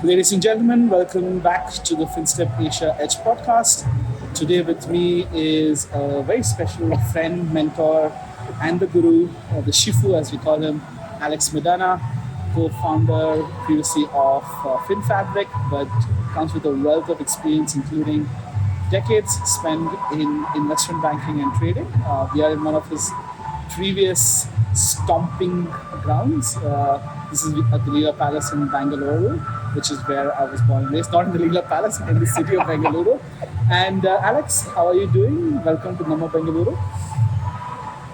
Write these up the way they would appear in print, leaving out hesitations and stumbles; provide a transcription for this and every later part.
Ladies and gentlemen, welcome back to the Finstep Asia Edge podcast. Today with me is a very special friend, mentor, and the guru, or the Shifu as we call him, Alex Medana, co-founder previously of FinFabrik, but comes with a wealth of experience, including decades spent in investment banking and trading. We are in one of his previous stomping grounds. This is at the Leela Palace in Bangalore, which is where I was born and raised, not in the Leela Palace, in the city of Bangalore. And Alex, how are you doing? Welcome to Nama Bangalore.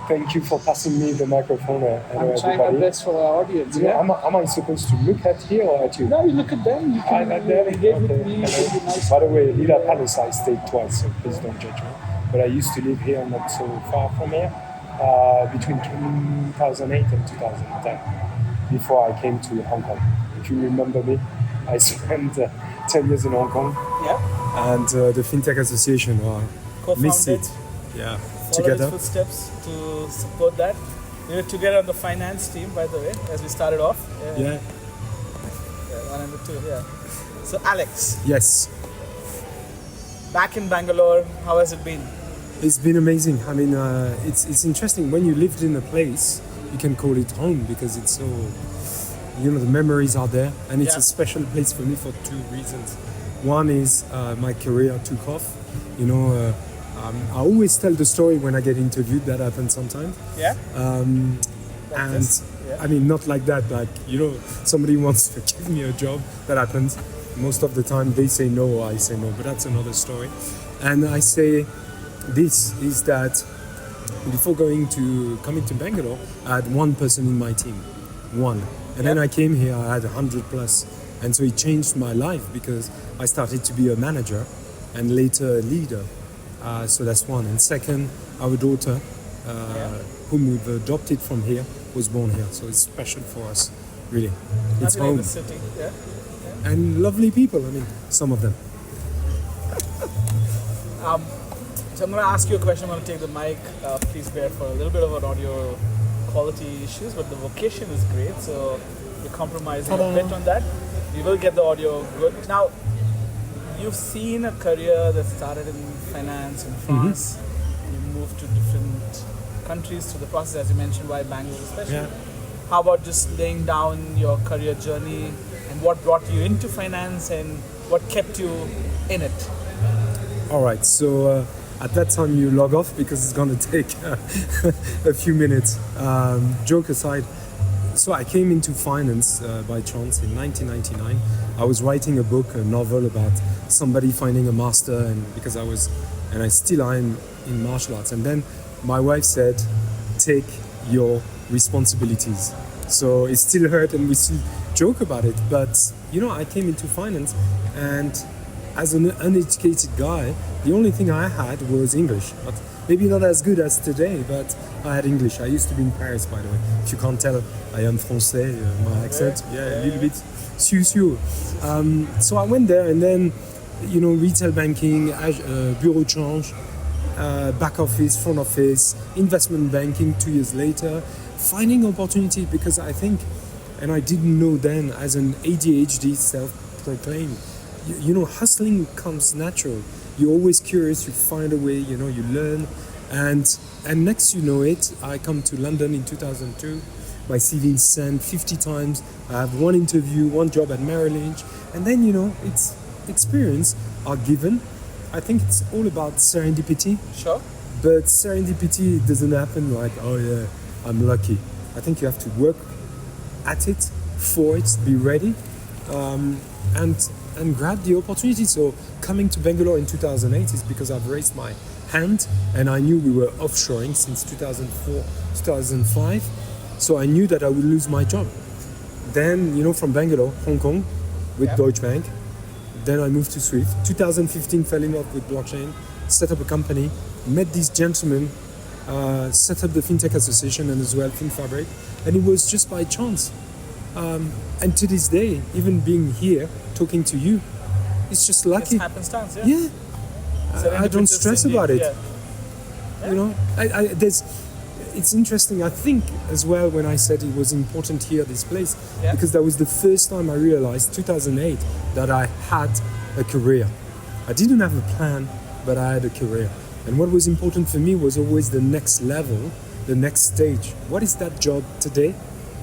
Thank you for passing me the microphone. I'm trying my best for our audience. Yeah? Am I supposed to look at here or at you? No, you look at them. You can engage with me. Nice. By the way, Leela Palace I stayed twice, so please don't judge me. But I used to live here not so far from here, between 2008 and 2010, before I came to Hong Kong. If you remember me, I spent 10 years in Hong Kong. Yeah. And the Fintech Association missed it. Yeah. Together. His footsteps to support that. We were together on the finance team, by the way, as we started off. Yeah. One and two. Yeah. So Alex. Yes. Back in Bangalore, how has it been? It's been amazing. I mean, it's interesting when you lived in a place, you can call it home because it's so, the memories are there, and it's a special place for me for two reasons. One is my career took off. I always tell the story when I get interviewed. That happens sometimes. Yeah. I mean, not like that. Like somebody wants to give me a job. That happens. Most of the time, they say no, or I say no. But that's another story. And I say, this is that before coming to Bangalore, I had one person in my team, one. And then I came here, I had 100 plus. And so it changed my life because I started to be a manager and later a leader. So that's one. And second, our daughter, whom we've adopted from here, was born here. So it's special for us, really. It's home. The city. Yeah. And lovely people, I mean, some of them. So I'm going to ask you a question. I'm going to take the mic. Please bear for a little bit of an audio quality issues, but the vocation is great. So we're compromising a bit on that. We will get the audio good. Now, you've seen a career that started in finance in France. You moved to different countries through the process, as you mentioned, why Bangalore especially. Yeah. How about just laying down your career journey and what brought you into finance and what kept you in it? All right, so at that time you log off because it's going to take a few minutes. Joke aside, so I came into finance by chance in 1999. I was writing a book, a novel about somebody finding a master, and I still am in martial arts. And then my wife said, take your responsibilities. So it still hurt and we still joke about it. But, I came into finance and as an uneducated guy, the only thing I had was English. But maybe not as good as today, but I had English. I used to be in Paris, by the way. If you can't tell, I am Français, my accent. A little bit. Siu. So I went there and then, retail banking, bureau de change, back office, front office, investment banking 2 years later, finding opportunity because I think, and I didn't know then as an ADHD self-proclaimed, hustling comes natural. You're always curious, you find a way, you learn. And next you know it, I come to London in 2002. My CV is sent 50 times. I have one interview, one job at Merrill Lynch. And then, it's experience are given. I think it's all about serendipity. Sure. But serendipity doesn't happen like, oh yeah, I'm lucky. I think you have to work at it, for it, be ready. And grab the opportunity. So coming to Bangalore in 2008 is because I've raised my hand and I knew we were offshoring since 2004, 2005. So I knew that I would lose my job. Then, from Bangalore, Hong Kong, with Deutsche Bank. Then I moved to Swift. 2015, fell in love with blockchain, set up a company, met these gentlemen, set up the Fintech Association and as well FinFabrik. And it was just by chance. And to this day, even being here, talking to you, it's just lucky. It's happenstance, yeah. I don't stress about it. Yeah. There's it's interesting. I think as well when I said it was important here, this place, because that was the first time I realized, 2008, that I had a career. I didn't have a plan, but I had a career. And what was important for me was always the next level, the next stage. What is that job today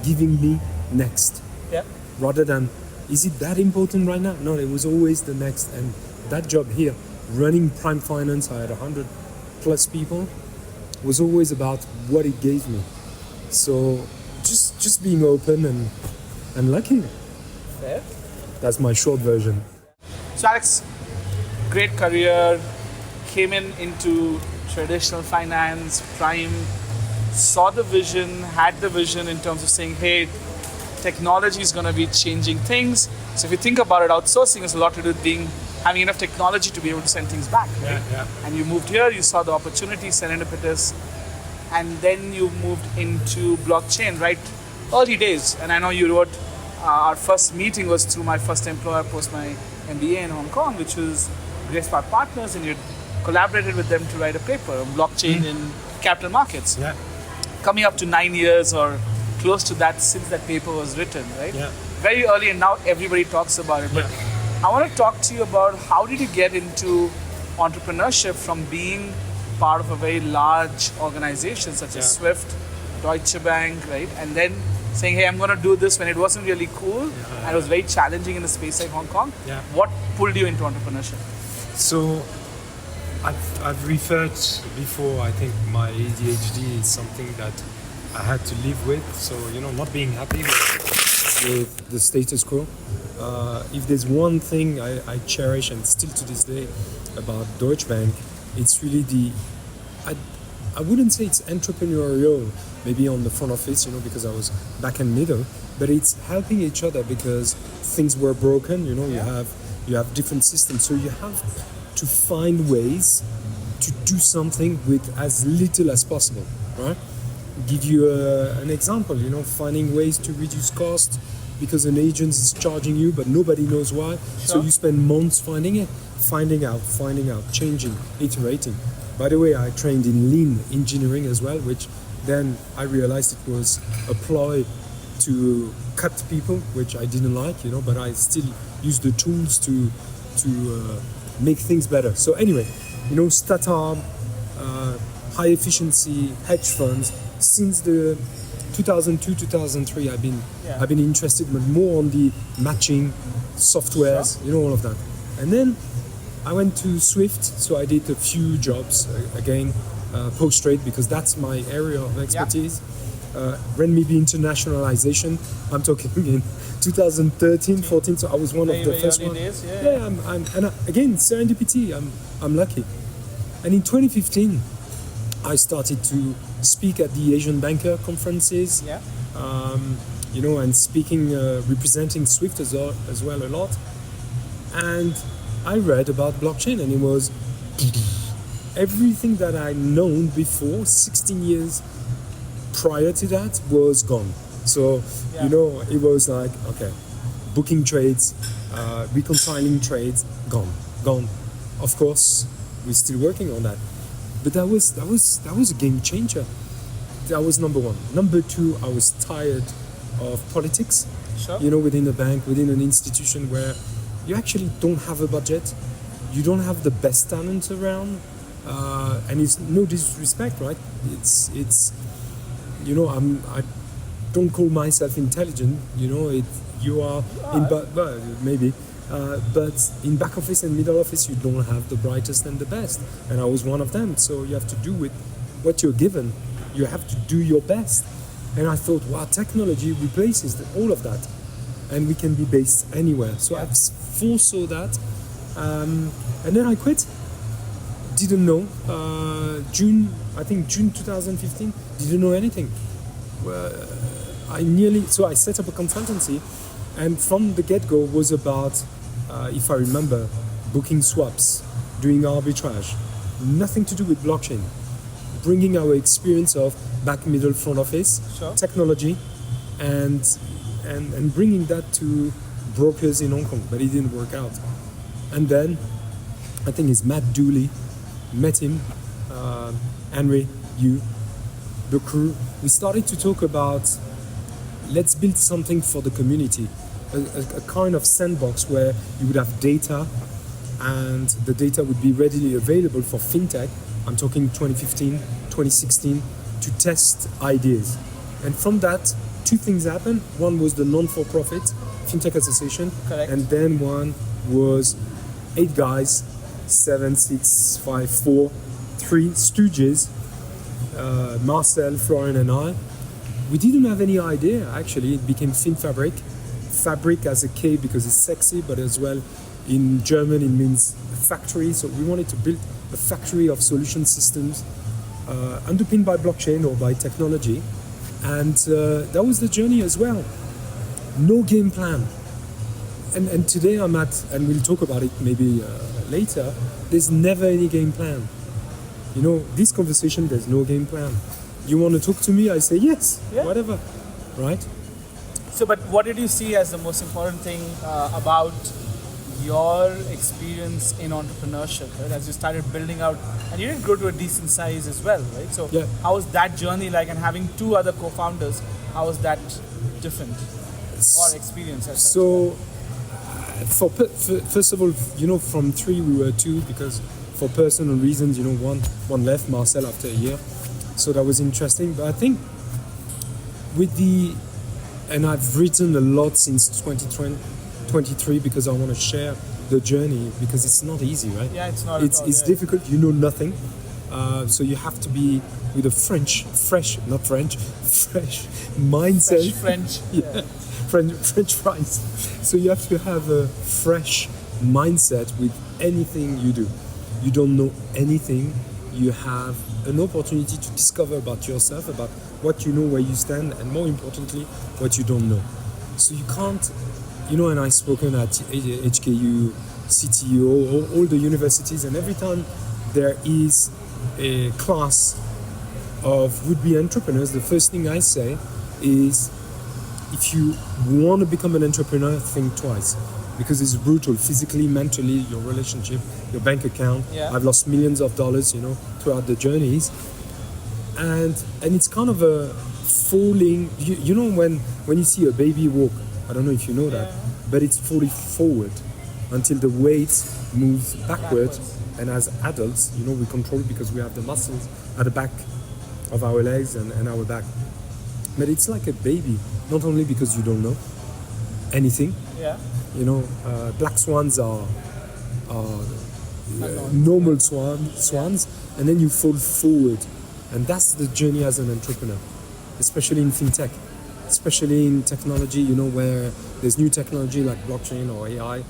giving me next? Yeah. Rather than, is it that important right now? No, it was always the next. And that job here, running Prime Finance, I had 100 plus people, was always about what it gave me. So just being open and lucky. Fair. That's my short version. So Alex, great career, came into traditional finance, Prime, saw the vision, had the vision in terms of saying, hey, technology is going to be changing things. So if you think about it, outsourcing has a lot to do with having enough technology to be able to send things back. Right? Yeah. And you moved here, you saw the opportunity, serendipitous, and then you moved into blockchain, right? Early days. And I know you wrote, our first meeting was through my first employer post my MBA in Hong Kong, which was Grace Park Partners, and you collaborated with them to write a paper on blockchain in capital markets. Yeah. Coming up to 9 years or close to that since that paper was written, right? Yeah. Very early, and now everybody talks about it. But I want to talk to you about how did you get into entrepreneurship from being part of a very large organization such as Swift, Deutsche Bank, right? And then saying, hey, I'm going to do this when it wasn't really cool and it was very challenging in a space like Hong Kong. Yeah. What pulled you into entrepreneurship? So I've referred before, I think my ADHD is something that I had to live with. So, not being happy with the status quo. If there's one thing I cherish, and still to this day, about Deutsche Bank, it's really I wouldn't say it's entrepreneurial, maybe on the front office, because I was back and middle, but it's helping each other because things were broken, you have different systems, so you have to find ways to do something with as little as possible, right? Give you an example, finding ways to reduce cost because an agent is charging you, but nobody knows why. So you spend months finding out, changing, iterating. By the way, I trained in lean engineering as well, which then I realized it was a ploy to cut people, which I didn't like, but I still use the tools to make things better. So anyway, startup, high efficiency hedge funds. Since the 2002, 2003, I've been interested, but more on the matching softwares, all of that. And then I went to Swift, so I did a few jobs again, post-trade, because that's my area of expertise. Renminbi internationalization. I'm talking in 2013, 14. So I was one of the first ones. Again, serendipity. I'm lucky. And in 2015, I started to speak at the Asian Banker conferences. And speaking, representing Swift as well a lot. And I read about blockchain, and it was everything that I'd known before, 16 years prior to that, was gone. So, it was like, okay, booking trades, reconciling trades, gone. Of course, we're still working on that. But that was a game changer. That was number one. Number two, I was tired of politics. Within a bank, within an institution where you actually don't have a budget, you don't have the best talent around, and it's no disrespect, right? It's I don't call myself intelligent. You are maybe. But in back office and middle office, you don't have the brightest and the best. And I was one of them. So you have to do with what you're given. You have to do your best. And I thought, wow, technology replaces all of that. And we can be based anywhere. So I foresaw that. And then I quit. Didn't know. June 2015, didn't know anything. I set up a consultancy. And from the get-go was about, if I remember, booking swaps, doing arbitrage, nothing to do with blockchain. Bringing our experience of back, middle, front office, technology, and bringing that to brokers in Hong Kong, but it didn't work out. And then, I think it's Matt Dooley, met him, Henry, you, the crew, we started to talk about let's build something for the community, a kind of sandbox where you would have data and the data would be readily available for fintech. I'm talking 2015, 2016, to test ideas. And from that, two things happened. One was the non-for-profit Fintech Association. Correct. And then one was 8 guys, 7, 6, 5, 4, 3 stooges, Marcel, Florian and I. We didn't have any idea, actually. It became FinFabrik. Fabric as a K because it's sexy, but as well in German it means factory. So we wanted to build a factory of solution systems underpinned by blockchain or by technology. And that was the journey as well. No game plan. And today I'm at, and we'll talk about it maybe later, there's never any game plan. You know, this conversation, there's no game plan. You want to talk to me? I say yes, whatever, right? So, but what did you see as the most important thing about your experience in entrepreneurship, right? As you started building out, and you didn't grow to a decent size as well, right? So, how was that journey like? And having 2 other co-founders, how was that different or experience? As such? So, first of all, you know, from 3 we were 2 because for personal reasons, you know, one left, Marcel, after a year. So that was interesting. But I think with and I've written a lot since 2023 because I want to share the journey because it's not easy, right? Yeah, it's not. It's difficult. You know nothing, so you have to be with a fresh mindset. French. Yeah. French fries. So you have to have a fresh mindset with anything you do. You don't know anything. You have an opportunity to discover about yourself, about what you know, where you stand, and more importantly, what you don't know. So you can't, you know, and I've spoken at HKU, CTU, all the universities, and every time there is a class of would-be entrepreneurs, the first thing I say is, if you want to become an entrepreneur, think twice. Because it's brutal, physically, mentally, your relationship, your bank account. Yeah. I've lost millions of dollars, you know, throughout the journeys. And it's kind of a falling, you know, when you see a baby walk, I don't know if you know that, but it's falling forward until the weight moves backward. And as adults, you know, we control it because we have the muscles at the back of our legs and our back. But it's like a baby, not only because you don't know anything. Yeah. You know, black swans are normal swans, and then you fall forward. And that's the journey as an entrepreneur, especially in fintech, especially in technology, you know, where there's new technology like blockchain or AI.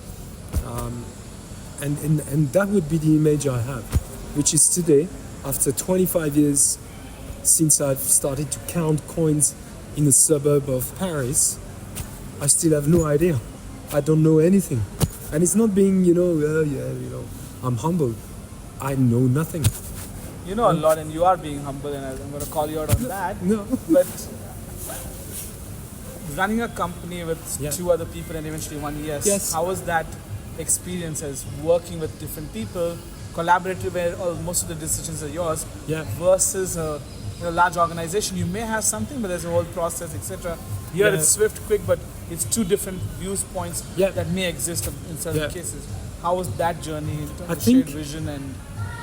And that would be the image I have, which is today, after 25 years since I've started to count coins in a suburb of Paris, I still have no idea. I don't know anything. And it's not being, you know, I'm humble. I know nothing. You know a lot, and you are being humble, and I'm going to call you out on that. No. But running a company with 2 other people and eventually 1 Yes. how was that experience as working with different people, collaborative, where most of the decisions are yours, versus a large organization? You may have something, but there's a whole process, etc. Here it's swift, quick, but it's 2 different viewpoints that may exist in certain cases. How was that journey in terms of shared vision and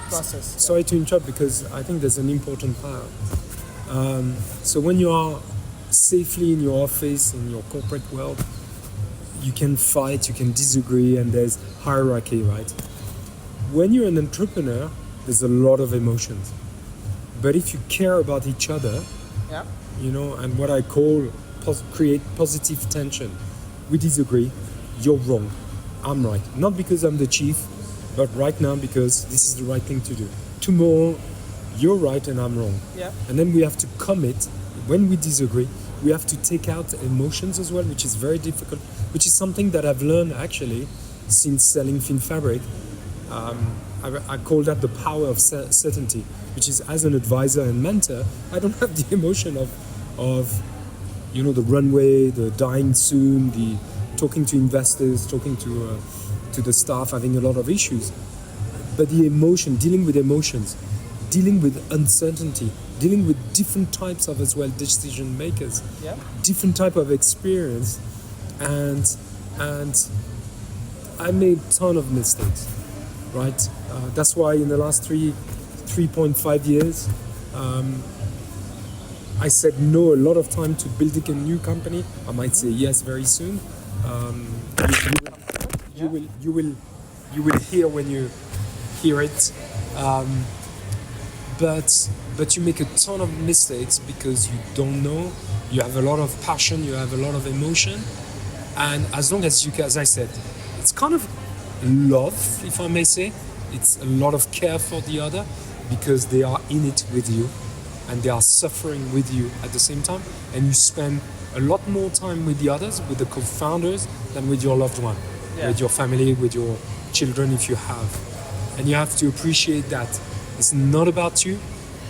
process? Sorry to interrupt, because I think there's an important part. So when you are safely in your office, in your corporate world, you can fight, you can disagree, and there's hierarchy, right? When you're an entrepreneur, there's a lot of emotions. But if you care about each other, you know, and what I call create positive tension. We disagree, you're wrong, I'm right. Not because I'm the chief, but right now because this is the right thing to do. Tomorrow, you're right and I'm wrong. And then we have to commit. When we disagree, we have to take out emotions as well, which is very difficult, which is something that I've learned actually since selling FinFabrik. I call that the power of certainty, which is, as an advisor and mentor, I don't have the emotion of you know, the runway, the dying soon, the talking to investors, talking to the staff, having a lot of issues. But the emotion, dealing with emotions, dealing with uncertainty, dealing with different types of as well decision makers, different type of experience, and I made a ton of mistakes, right? That's why in the last 3.5 years, I said no a lot of time to building a new company. I might say yes very soon. You will hear when you hear it. But you make a ton of mistakes because you don't know. You have a lot of passion. You have a lot of emotion, and as long as you, as I said, it's kind of love, if I may say. It's a lot of care for the other because they are in it with you and they are suffering with you at the same time, and you spend a lot more time with the others, with the co-founders, than with your loved one, with your family, with your children if you have. And you have to appreciate that it's not about you,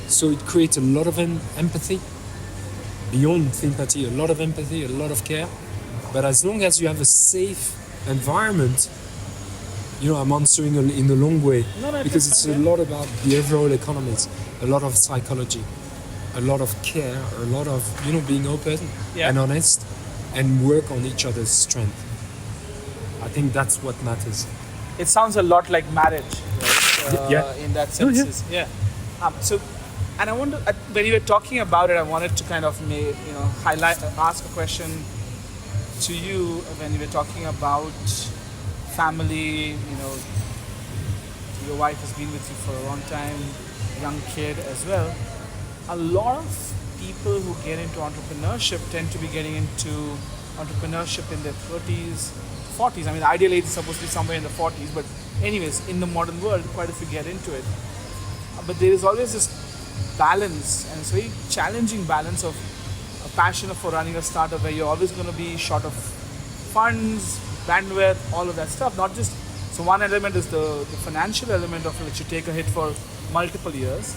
so it creates a lot of empathy, beyond sympathy, a lot of empathy, a lot of care. But as long as you have a safe environment, I'm answering in the long way, because it's a lot about behavioral economics, a lot of psychology, a lot of care, a lot of being open and honest, and work on each other's strength. I think that's what matters. It sounds a lot like marriage, right? In that sense. So, and I wonder, when you were talking about it, I wanted to kind of ask a question to you when you were talking about family. Your wife has been with you for a long time, young kid as well. A lot of people who get into entrepreneurship tend to be getting into entrepreneurship in their 30s, 40s. I mean, the ideal age is supposed to be somewhere in the 40s, but anyways, in the modern world, quite a few get into it. But there is always this balance, and it's a very challenging balance of a passion for running a startup where you're always going to be short of funds, bandwidth, all of that stuff. Not just, so one element is the financial element of which you take a hit for multiple years.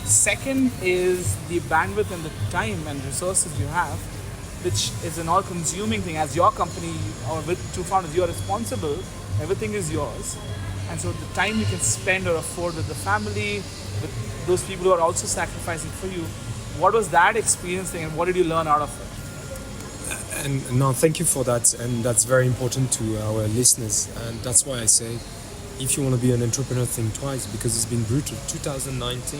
Second is the bandwidth and the time and resources you have, which is an all-consuming thing. As your company or with two founders, you are responsible. Everything is yours. And so the time you can spend or afford with the family, with those people who are also sacrificing for you, what was that experience thing and what did you learn out of it? And no, thank you for that. And that's very important to our listeners. And that's why I say, if you want to be an entrepreneur, think twice, because it's been brutal. 2019,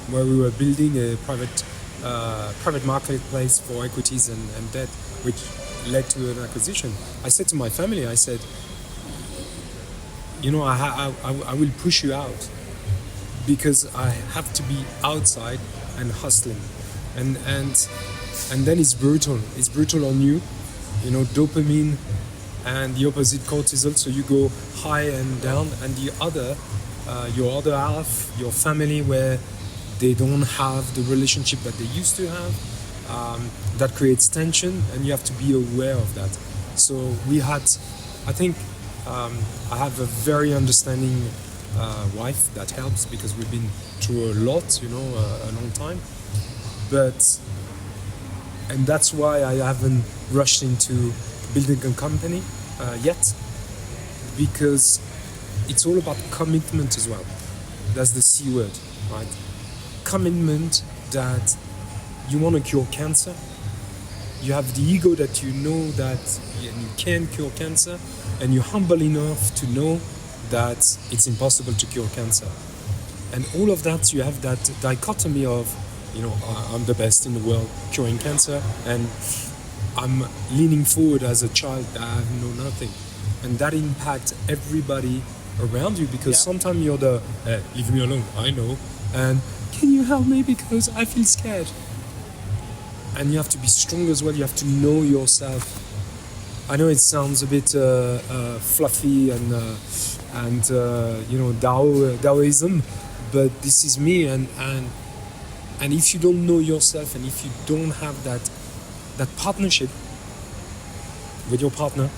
where we were building a private marketplace for equities and debt, which led to an acquisition. I said to my family, I said, I will push you out because I have to be outside and hustling, and then it's brutal. It's brutal on you, dopamine and the opposite cortisol. So you go high and down, and the other, your other half, your family, where they don't have the relationship that they used to have, that creates tension, and you have to be aware of that. So we had, I think, I have a very understanding wife that helps because we've been through a lot, a long time. And that's why I haven't rushed into building a company yet, because it's all about commitment as well. That's the C word, right? Commitment that you want to cure cancer. You have the ego that you know that you can cure cancer, and you're humble enough to know that it's impossible to cure cancer. And all of that, you have that dichotomy of, I'm the best in the world curing cancer, and I'm leaning forward as a child that I know nothing. And that impacts everybody around you, because sometimes you're the, leave me alone, I know, and can you help me because I feel scared? And you have to be strong as well. You have to know yourself. I know it sounds a bit fluffy and Taoism, but this is me. And if you don't know yourself, and if you don't have that partnership with your partner,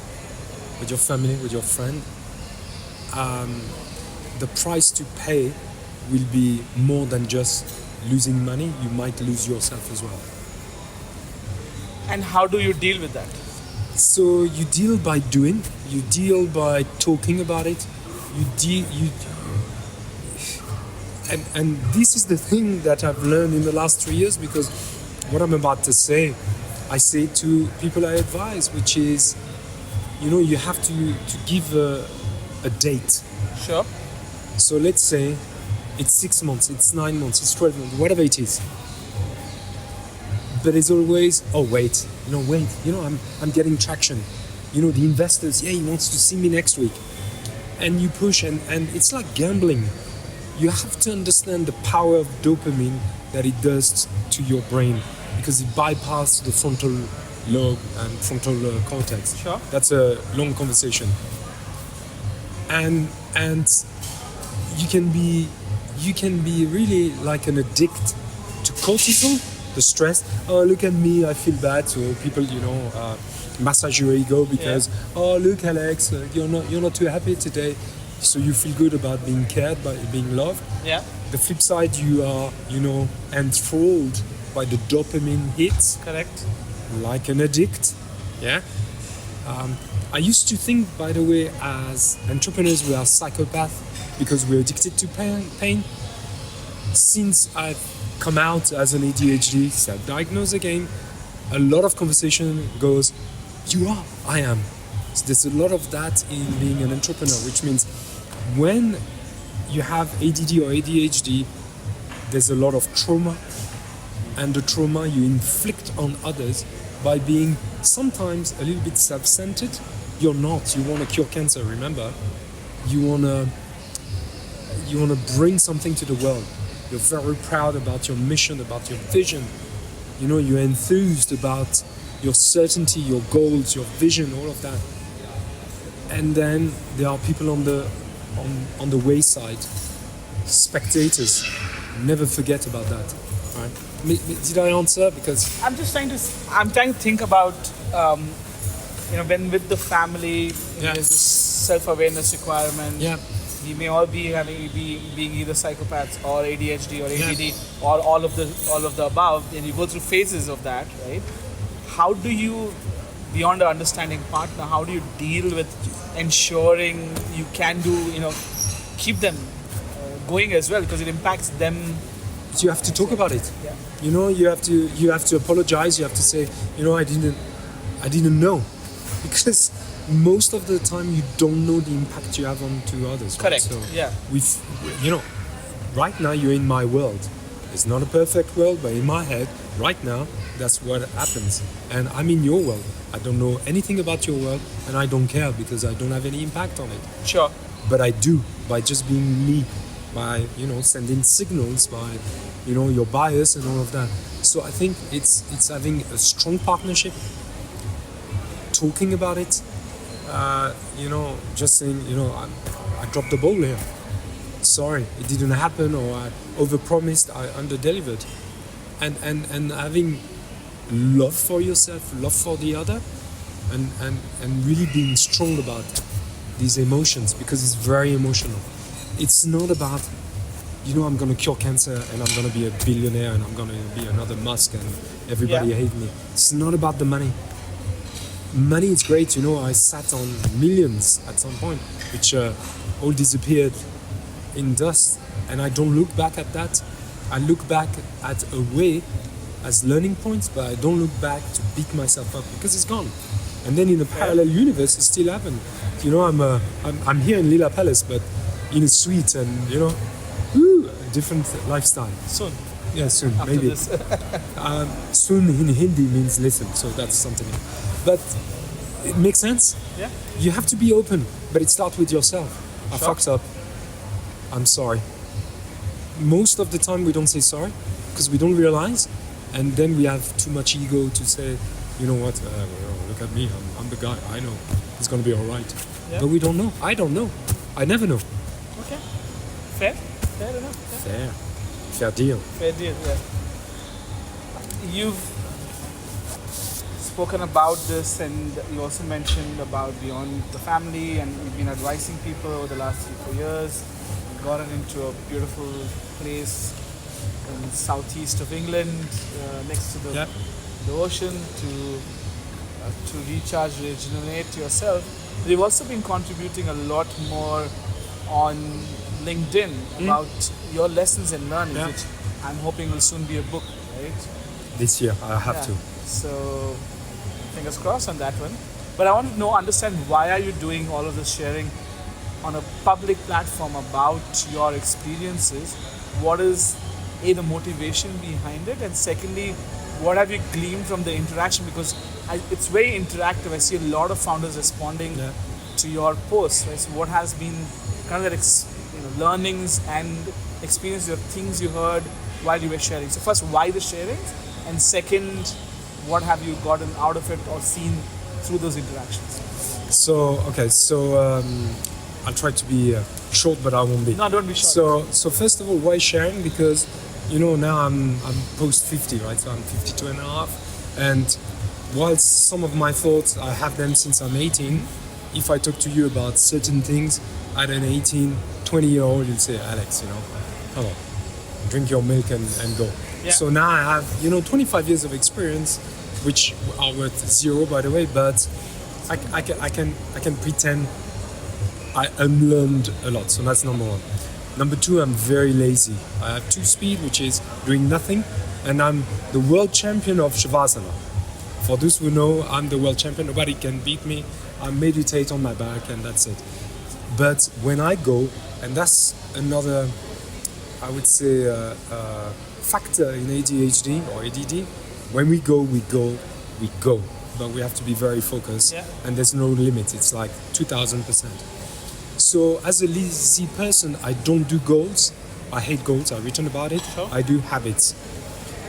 with your family, with your friend, the price to pay will be more than just losing money. You might lose yourself as well. And how do you deal with that? So you deal by doing, you deal by talking about it, and this is the thing that I've learned in the last 3 years, because what I'm about to say, I say to people I advise, which is, you have to give a date. Sure. So let's say it's 6 months, it's 9 months, it's 12 months, whatever it is. But it's always, wait, I'm getting traction. The investors, he wants to see me next week. And you push, and it's like gambling. You have to understand the power of dopamine that it does to your brain, because it bypasses the frontal lobe and frontal cortex. Sure. That's a long conversation. And you can be really like an addict to cortisol, the stress. Oh, look at me, I feel bad. So people, massage your ego because, oh, look, Alex, you're not too happy today. So you feel good about being cared, by being loved. Yeah. The flip side, you are, enthralled by the dopamine hits. Correct. Like an addict. Yeah. I used to think, by the way, as entrepreneurs, we are psychopaths because we're addicted to pain. Since I've come out as an ADHD, self-diagnosed again, a lot of conversation goes, you are, I am. So there's a lot of that in being an entrepreneur, which means when you have ADD or ADHD, there's a lot of trauma, and the trauma you inflict on others by being sometimes a little bit self-centered. You're not. You want to cure cancer, remember? You want to bring something to the world. You're very proud about your mission, about your vision. You're enthused about your certainty, your goals, your vision, all of that. And then there are people on the wayside, spectators. Never forget about that. Right? Did I answer? Because I'm trying to think about, when with the family, there's this self-awareness requirement. Yeah. We may all be being either psychopaths or ADHD or ADD or all of the above, and you go through phases of that, right? How do you, beyond the understanding partner, how do you deal with ensuring you can keep them going as well, because it impacts them? So you have to talk about it. Yeah. You have to apologize. You have to say, I didn't know, because most of the time you don't know the impact you have on to others. Correct. Right? So yeah. Right now you're in my world. It's not a perfect world, but in my head, right now, that's what happens. And I'm in your world. I don't know anything about your world, and I don't care because I don't have any impact on it. Sure. But I do, by just being me, by sending signals, by your bias and all of that. So I think it's having a strong partnership, talking about it, just saying, I dropped the ball here. Sorry, it didn't happen, or I overpromised, I underdelivered. And having love for yourself, love for the other, and really being strong about these emotions, because it's very emotional. It's not about, I'm going to cure cancer and I'm going to be a billionaire and I'm going to be another Musk and everybody hate me. It's not about the money. Money is great, I sat on millions at some point, which all disappeared in dust, and I don't look back at that. I look back at a way as learning points, but I don't look back to beat myself up, because it's gone. And then in a parallel universe, it still happened. I'm here in Lila Palace, but in a suite, and a different lifestyle. Soon. Yeah, soon, After maybe. This. Soon in Hindi means listen, so that's something. But it makes sense. Yeah. You have to be open, but it starts with yourself. I Sure. fucked up. I'm sorry. Most of the time we don't say sorry because we don't realize, and then we have too much ego to say, what, look at me, I'm the guy, I know, it's going to be all right. Yeah. But we don't know. I don't know. I never know. Okay. Fair enough. Yeah. Fair deal. Fair deal, yeah. You've spoken about this, and you also mentioned about beyond the family, and you've been advising people over the last 3-4 years. You've gotten into a beautiful place in southeast of England, next to the ocean, to recharge, regenerate yourself. But you've also been contributing a lot more on LinkedIn about your lessons and learnings, Yeah. which I'm hoping will soon be a book, right? This year, I have to. So fingers crossed on that one. But I want to understand why are you doing all of this sharing on a public platform about your experiences? What is the motivation behind it, and secondly, what have you gleaned from the interaction? Because it's very interactive. I see a lot of founders responding to your posts. Right? So what has been kind of that learnings and experiences, or things you heard while you were sharing? So first, why the sharing, and second, what have you gotten out of it or seen through those interactions? So I'll try to be short, but I won't be. No, don't be short. So first of all, why sharing? Because now I'm post 50, right? So I'm 52 and a half, and whilst some of my thoughts I have them since I'm 18, if I talk to you about certain things at an 18, 20-year-old, you'll say, Alex, come on, drink your milk and go. Yeah. So now I have 25 years of experience, which are worth zero, by the way, but I can pretend I unlearned a lot. So that's number one. Number two, I'm very lazy. I have 2-speed, which is doing nothing, and I'm the world champion of Shavasana. For those who know, I'm the world champion. Nobody can beat me. I meditate on my back, and that's it. But when I go, and that's another, I would say, factor in ADHD or ADD. When we go, we go, we go. But we have to be very focused, and there's no limit. It's like 2,000%. So as a lazy person, I don't do goals. I hate goals. I've written about it. Sure. I do habits.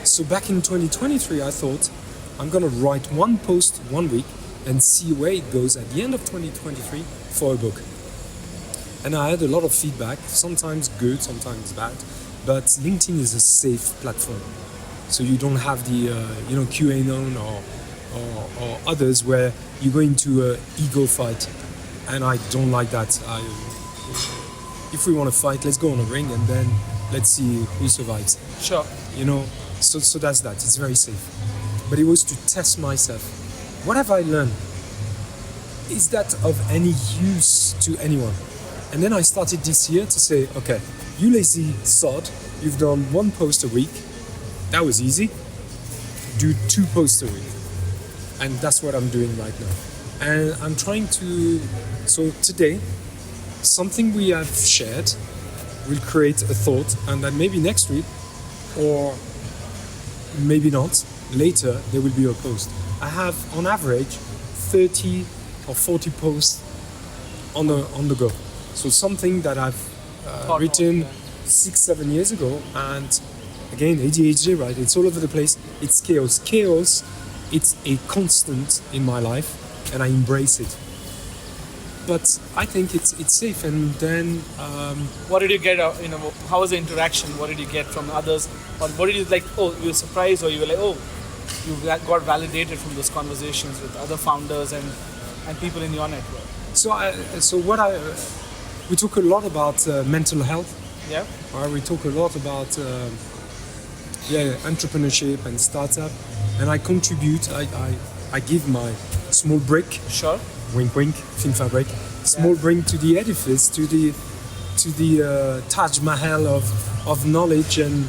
So back in 2023, I thought I'm going to write one post 1 week and see where it goes at the end of 2023 for a book. And I had a lot of feedback, sometimes good, sometimes bad. But LinkedIn is a safe platform. So you don't have the QAnon or others where you go into an ego fight. And I don't like that. If we want to fight, let's go on a ring and then let's see who survives. Sure. So that's that. It's very safe. But it was to test myself. What have I learned? Is that of any use to anyone? And then I started this year to say, okay, you lazy sod, you've done 1 post a week. That was easy. Do 2 posts a week. And that's what I'm doing right now. And I'm trying to, so today, something we have shared will create a thought, and then maybe next week, or maybe not, later, there will be a post. I have, on average, 30 or 40 posts on the go. So something that I've written 6-7 years ago, and again, ADHD, right? It's all over the place. It's chaos. Chaos, it's a constant in my life. And I embrace it. But I think it's safe. And then, what did you get? How was the interaction? What did you get from others? Or what did you like? Oh, you were surprised, or you were like, oh, you got validated from those conversations with other founders and people in your network. We talk a lot about mental health. Yeah. We talk a lot about entrepreneurship and startup, and I contribute. I give my small brick. Sure. Wink, wink. FinFabrik. Small brick to the edifice, to the Taj Mahal of knowledge and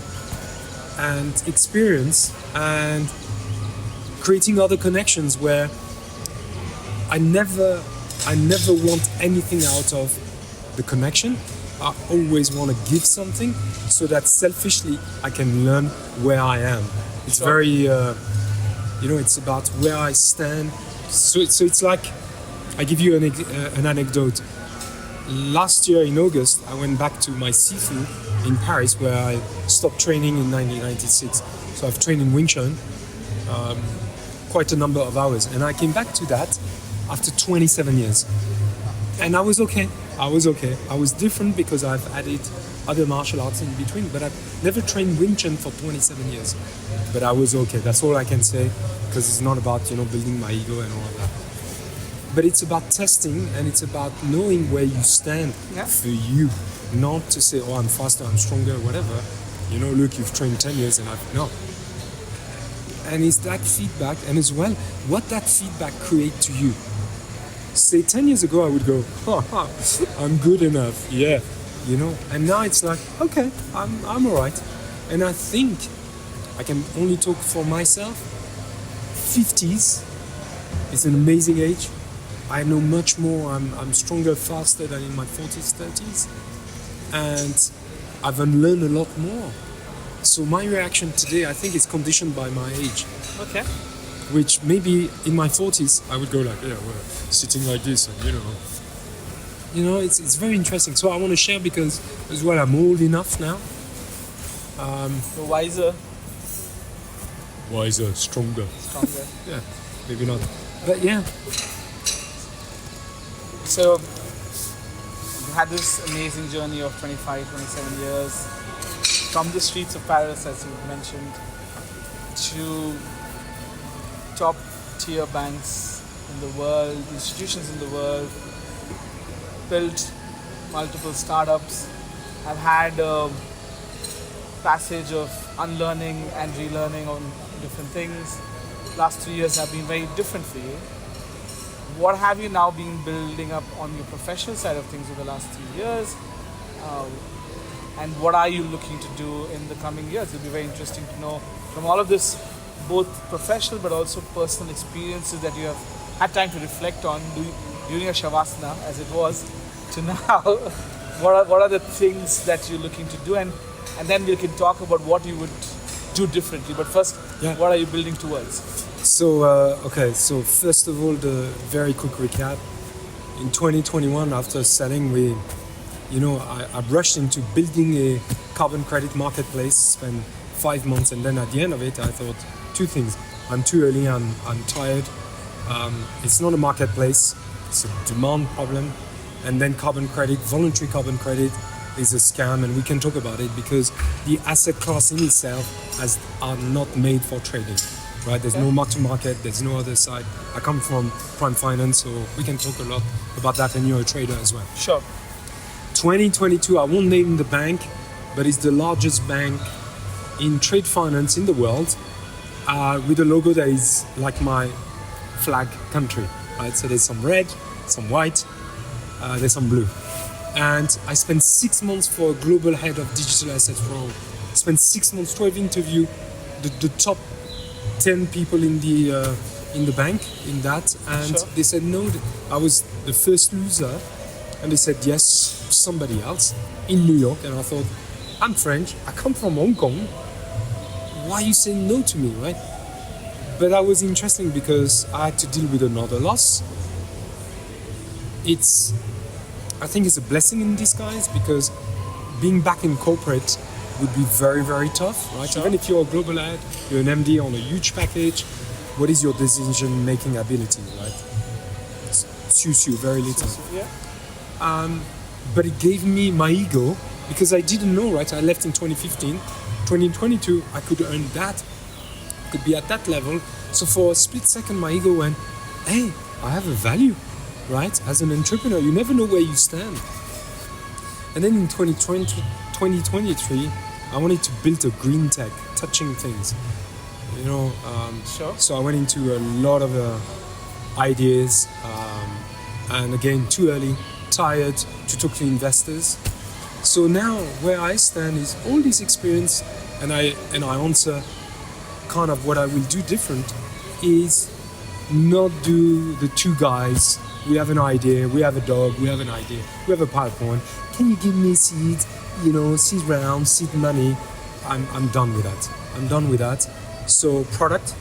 experience, and creating other connections where I never want anything out of the connection. I always want to give something so that selfishly I can learn where I am. It's very, it's about where I stand. So it's like, I give you an anecdote. Last year in August, I went back to my Sifu in Paris, where I stopped training in 1996. So I've trained in Wing Chun quite a number of hours, and I came back to that after 27 years. And I was okay. I was different because I've added other martial arts in between, but I've never trained Wing Chun for 27 years. But I was okay. That's all I can say, because it's not about building my ego and all of that. But it's about testing, and it's about knowing where you stand for you, not to say, oh, I'm faster, I'm stronger, whatever. Look, you've trained 10 years and no. And it's that feedback, and as well, what that feedback create to you. Say 10 years ago, I would go, I'm good enough, yeah. you know. And now it's like, okay, I'm all right. And I think I can only talk for myself. 50s is an amazing age. I know much more. I'm stronger, faster than in my 40s, 30s, and I've unlearned a lot more. So my reaction today, I think, is conditioned by my age. Okay. Which maybe in my 40s I would go like, yeah, well, sitting like this, and it's very interesting. So I want to share because as well I'm old enough now. So wiser. Stronger. Yeah, maybe not, but yeah. So you had this amazing journey of 25, 27 years from the streets of Paris, as you mentioned, to top tier banks in the world, institutions in the world, built multiple startups. I've had a passage of unlearning and relearning on different things. Last 3 years have been very different for you. What have you now been building up on your professional side of things over the last 3 years? And what are you looking to do in the coming years? It'll be very interesting to know from all of this, both professional but also personal experiences that you have had time to reflect on during your Shavasana, as it was, to now. What are the things that you're looking to do? And then we can talk about what you would do differently. But first, What are you building towards? So first of all, the very quick recap. In 2021, after selling, I rushed into building a carbon credit marketplace, spent 5 months, and then at the end of it, I thought two things. I'm too early, I'm tired. It's not a marketplace, it's a demand problem. And then carbon credit, voluntary carbon credit, is a scam, and we can talk about it because the asset class in itself are not made for trading. Right, there's no mark to market, there's no other side. I come from prime finance, so we can talk a lot about that, and you're a trader as well. Sure. 2022, I won't name the bank, but it's the largest bank in trade finance in the world, with a logo that is like my flag country. Right, so there's some red, some white, there's some blue. And I spent 6 months for a global head of digital assets role. Spent 6 months to interview the top 10 people in the bank in that, and They said no. I was the first loser, and they said yes, somebody else in New York. And I thought, I'm French, I come from Hong Kong, why are you saying no to me, right? But that was interesting because I had to deal with another loss. I think it's a blessing in disguise because being back in corporate would be very, very tough, right? Sure. Even if you're a global head, you're an MD on a huge package, what is your decision-making ability, right? Suits you very little. Yeah. But it gave me my ego because I didn't know, right? I left in 2015. 2022, I could earn that, could be at that level. So for a split second, my ego went, hey, I have a value, right? As an entrepreneur, you never know where you stand. And then in 2023, I wanted to build a green tech, touching things, Sure. So I went into a lot of ideas, and again, too early, tired to talk to investors. So now where I stand is all this experience, and I answer kind of what I will do different is not do the two guys. We have an idea, we have a dog, we have an idea, we have a PowerPoint. Can you give me seed, seed round, seed money? I'm done with that. I'm done with that. So product,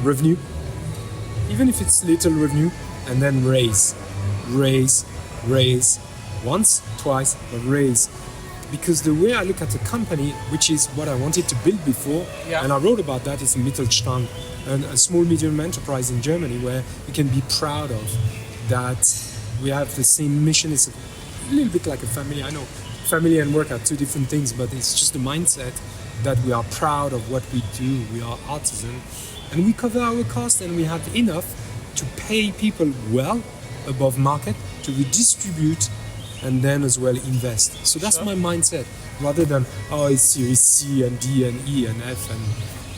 revenue, even if it's little revenue, and then raise, once, twice, but raise. Because the way I look at a company, which is what I wanted to build before, and I wrote about that, is Mittelstand, a small medium enterprise in Germany where we can be proud of that we have the same mission. It's a little bit like a family. I know family and work are two different things, but it's just the mindset that we are proud of what we do. We are artisan, and we cover our costs, and we have enough to pay people well above market, to redistribute, and then as well invest. So that's my mindset, rather than it's Series C and D and E and F,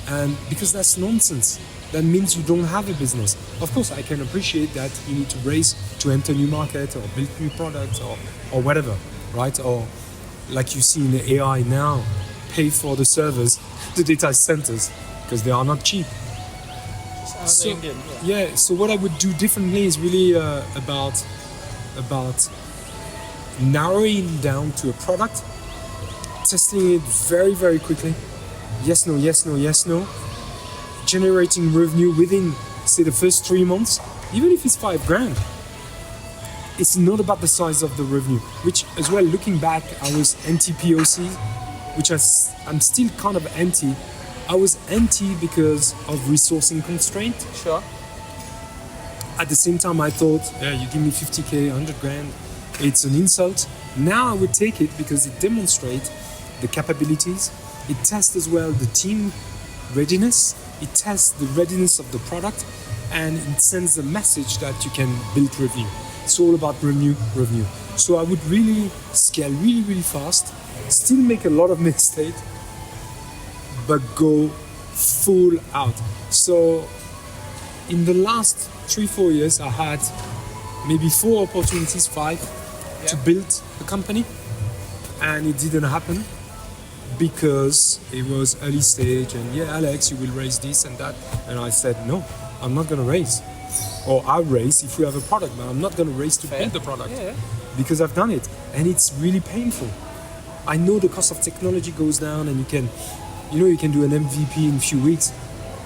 and because that's nonsense. That means you don't have a business. Of course, I can appreciate that you need to raise to enter new market or build new products or whatever. right? Or like you see in the AI now, pay for the servers, the data centers, because they are not cheap. So, Indian, yeah. Yeah, so what I would do differently is really about narrowing down to a product, testing it very, very quickly. Yes, no, yes, no, yes, no. Generating revenue within, say, the first 3 months, even if it's $5,000. It's not about the size of the revenue, which as well, looking back, I was anti-POC, which I'm still kind of anti. I was anti because of resourcing constraint. Sure. At the same time, I thought, yeah, you give me 50K, 100,000, it's an insult. Now I would take it because it demonstrates the capabilities. It tests as well the team readiness. It tests the readiness of the product, and it sends a message that you can build revenue. It's all about revenue. So I would really scale really, really fast, still make a lot of mistakes, but go full out. So in the last 3-4 years, I had maybe 4 opportunities, 5, to build a company, and it didn't happen because it was early stage. And yeah, Alex, you will raise this and that, and I said no, I'm not going to raise, or I'll raise if we have a product, but I'm not going to raise to build the product because I've done it, and it's really painful. I know the cost of technology goes down, and you can do an MVP in a few weeks,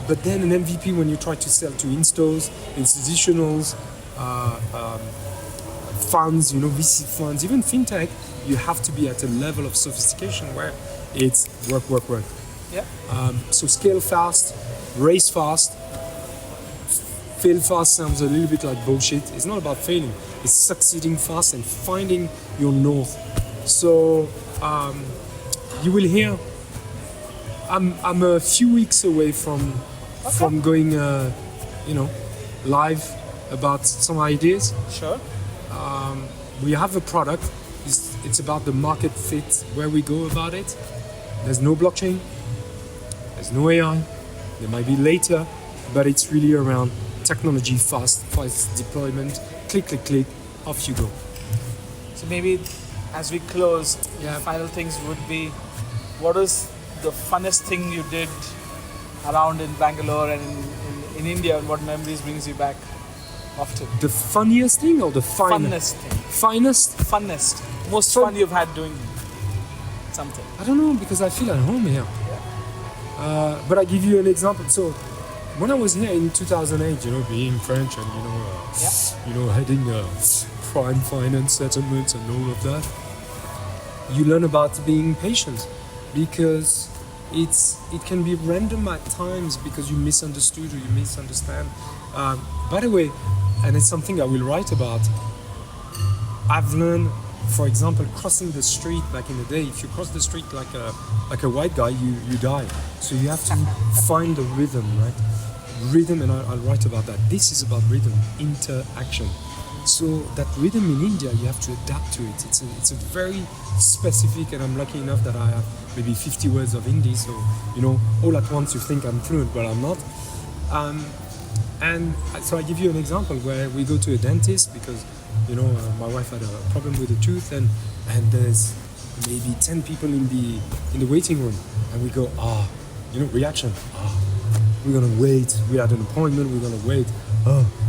but then an MVP when you try to sell to installs, institutionals, funds, VC funds, even fintech, you have to be at a level of sophistication where it's work. Yeah. So scale fast, raise fast. Fail fast sounds a little bit like bullshit. It's not about failing. It's succeeding fast and finding your north. So you will hear. I'm a few weeks away from going, live about some ideas. Sure. We have a product. It's about the market fit, where we go about it. There's no blockchain. There's no AI. There might be later, but it's really around technology, fast deployment. Click, off you go. So maybe as we close, final things would be, what is the funnest thing you did around in Bangalore and in India, and what memories brings you back often? The funniest thing or the Funnest thing. Finest? Funnest. Most fun you've had doing something. I don't know, because I feel at home here. But I give you an example. So when I was here in 2008, being French and heading prime finance settlements and all of that, you learn about being patient, because it can be random at times because you misunderstood or you misunderstand. By the way, and it's something I will write about, I've learned, for example, crossing the street back in the day. If you cross the street like a white guy, you die. So you have to find the rhythm, right? Rhythm, and I'll write about that. This is about rhythm, interaction. So that rhythm in India, you have to adapt to it. It's a very specific, and I'm lucky enough that I have maybe 50 words of Hindi. So all at once you think I'm fluent, but I'm not. And so I give you an example where we go to a dentist because my wife had a problem with a tooth, and there's maybe 10 people in the waiting room, and we go, reaction. We're gonna wait. We had an appointment. We're gonna wait.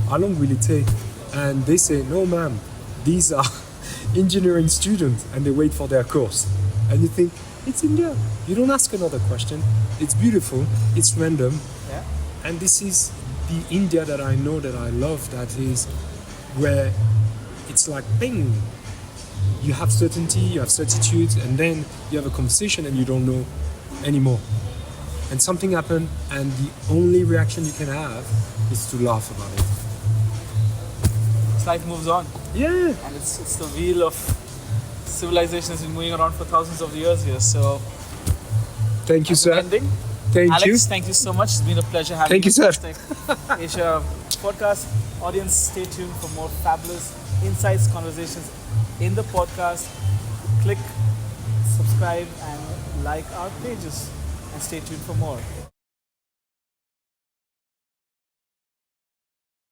How long will it take? And they say, no, ma'am, these are engineering students, and they wait for their course. And you think, it's India. You don't ask another question. It's beautiful. It's random. Yeah. And this is the India that I know, that I love, that is where it's like, bing, you have certainty, you have certitude, and then you have a conversation and you don't know anymore. And something happened, and the only reaction you can have is to laugh about it. Life moves on. Yeah. And it's the wheel of civilization has been moving around for thousands of years here. So thank you, sir. Ending. Alex, thank you so much. It's been a pleasure having you. Thank you, sir. Fintech Asia podcast. Audience, stay tuned for more fabulous insights, conversations in the podcast. Click subscribe and like our pages, and stay tuned for more.